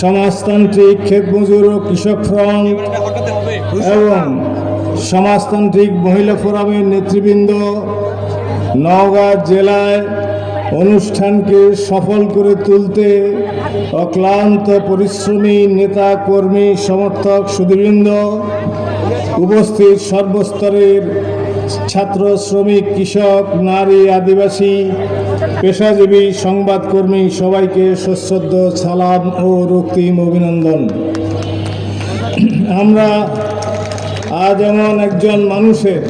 সমাজতান্ত্রিক ক্ষেতমজুর ও কৃষক ফ্রন্ট এবং সমাজতান্ত্রিক মহিলা ফোরামের নেতৃবৃন্দ নওগাঁ জেলায় অনুষ্ঠানকে সফল করে তুলতে অক্লান্ত পরিশ্রমী নেতা কর্মী সমর্থক সুধীবৃন্দ, উপস্থিত সর্বস্তরের ছাত্র, শ্রমিক, কৃষক, নারী, আদিবাসী, পেশাজীবী, সংবাদকর্মী সবাইকে সশ্রদ্ধ সালাম ও রক্তিম অভিনন্দন। আমরা আজ এমন একজন মানুষের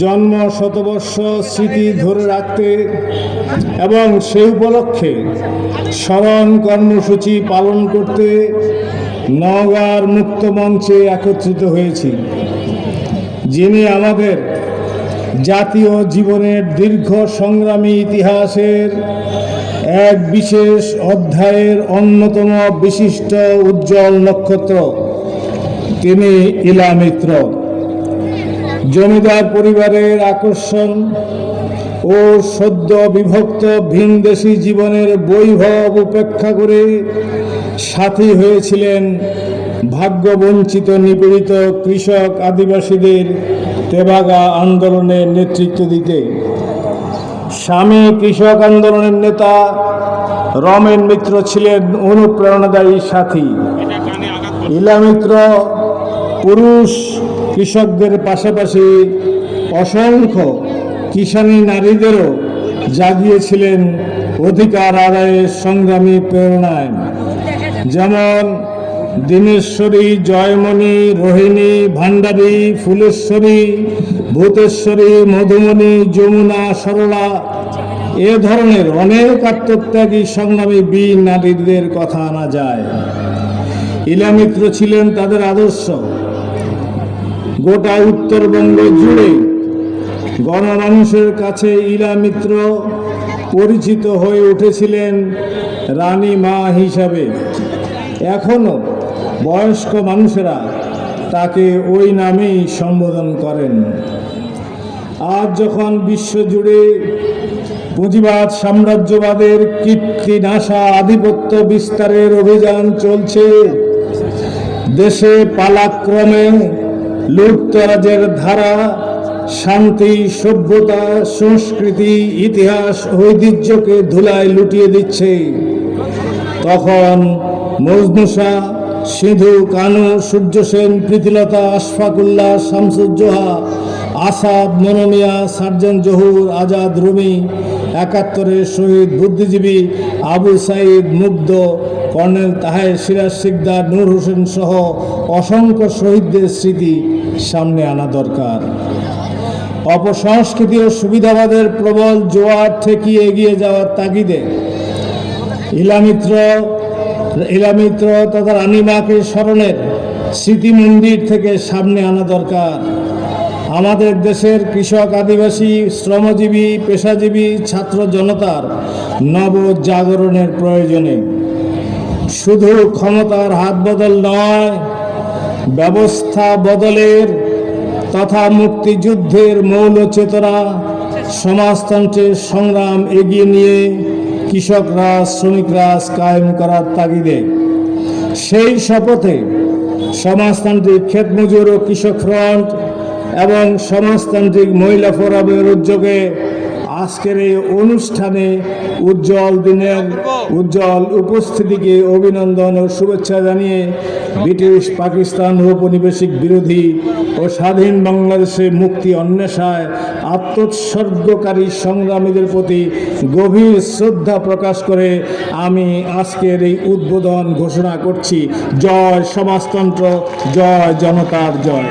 জন্ম শতবর্ষ স্মৃতি ধরে রাখতে এবং সেই উপলক্ষে স্মরণ কর্মসূচি পালন করতে নওগাঁর মুক্ত মঞ্চে একত্রিত হয়েছি। যিনি আমাদের জাতীয় জীবনের দীর্ঘ সংগ্রামী ইতিহাসের এক বিশেষ অধ্যায়ের অন্যতম বিশিষ্ট উজ্জ্বল নক্ষত্র, তিনি ইলা মিত্র। জমিদার পরিবারের আকর্ষণ ও সদ্য বিভক্ত ভিনদেশী জীবনের বৈভব উপেক্ষা করে সাথী হয়েছিলেন ভাগ্যবঞ্চিত নিপীড়িত কৃষক আদিবাসীদের তেভাগা আন্দোলনের নেতৃত্ব দিতে। স্বামী কৃষক আন্দোলনের নেতা রমেন মিত্র ছিলেন অনুপ্রেরণাদায়ী সাথী। ইলা মিত্র পুরুষ কৃষকদের পাশাপাশি অসংখ্য কিষানী নারীদেরও জাগিয়েছিলেন অধিকার আদায়ের সংগ্রামী প্রেরণায়। যেমন দীনেশ্বরী, জয়মণি, রোহিণী, ভান্ডারী, ফুলেশ্বরী, ভূতেশ্বরী, মধুমণি, যমুনা, সরলা, এ ধরনের অনেক আত্মত্যাগী সংগ্রামী বীর নারীদের কথা আনা যায়। ইলা মিত্র ছিলেন তাদের আদর্শ। গোটা উত্তরবঙ্গ জুড়ে গণমানুষের কাছে ইলা মিত্র পরিচিত হয়ে উঠেছিলেন রানী মা হিসাবে। এখনও বয়স্ক মানুষেরা তাকে ওই নামেই সম্বোধন করেন। আজ যখন বিশ্বজুড়ে পুঁজিবাদ সাম্রাজ্যবাদের কীর্তিনাশা আধিপত্য বিস্তারের অভিযান চলছে, দেশে পালাক্রমে লুটতরাজের ধারা শান্তি, সভ্যতা, সংস্কৃতি, ইতিহাস, ঐতিহ্যকে ধুলায় লুটিয়ে দিচ্ছে, তখন মজনুষা, সিধু, কানু, সূর্য সেন, প্রীতিলতা, আশফাকুল্লাহ, শামসুজ্জোহা, আসাদ, মনোমিয়া, সার্জেন্ট জহুর, আজাদ, রুমি, ৭১-এর শহীদ বুদ্ধিজীবী আবু সাইদ, মুগ্ধ, কর্নেল তাহের, সিরাজ শিকদার, নূর হোসেন সহ অসংখ্য শহীদদের স্মৃতি সামনে আনা দরকার। অপসংস্কৃতি ও সুবিধাবাদের প্রবল জোয়ার ঠেকিয়ে এগিয়ে যাওয়ার তাগিদে ইলা মিত্র তথা রানীমাকে স্মরণের স্মৃতি মন্দির থেকে সামনে আনা দরকার। আমাদের দেশের কৃষক, আদিবাসী, শ্রমজীবী, পেশাজীবী, ছাত্র জনতার নবজাগরণের প্রয়োজনে শুধু ক্ষমতার হাত বদল নয়, ব্যবস্থা বদলের তথা মুক্তিযুদ্ধের মৌল চেতনা, সমাজতন্ত্রের সংগ্রাম এগিয়ে নিয়ে কৃষক রাজ, শ্রমিক রাজ কায়েম করার তাগিদে সেই শপথে সমাজতান্ত্রিক ক্ষেতমজুর ও কৃষক ফ্রন্ট এবং সমাজতান্ত্রিক মহিলা ফোরামের উদ্যোগে আজকের এই অনুষ্ঠানে উজ্জ্বল দিনের উজ্জ্বল উপস্থিতিকে অভিনন্দন ও শুভেচ্ছা জানিয়ে ব্রিটিশ, পাকিস্তান ঔপনিবেশিক বিরোধী ও স্বাধীন বাংলাদেশে মুক্তি অন্বেষায় আত্মোৎসর্গকারী সংগ্রামীদের প্রতি গভীর শ্রদ্ধা প্রকাশ করে আমি আজকের এই উদ্বোধন ঘোষণা করছি। জয় সমাজতন্ত্র, জয় জনতার জয়।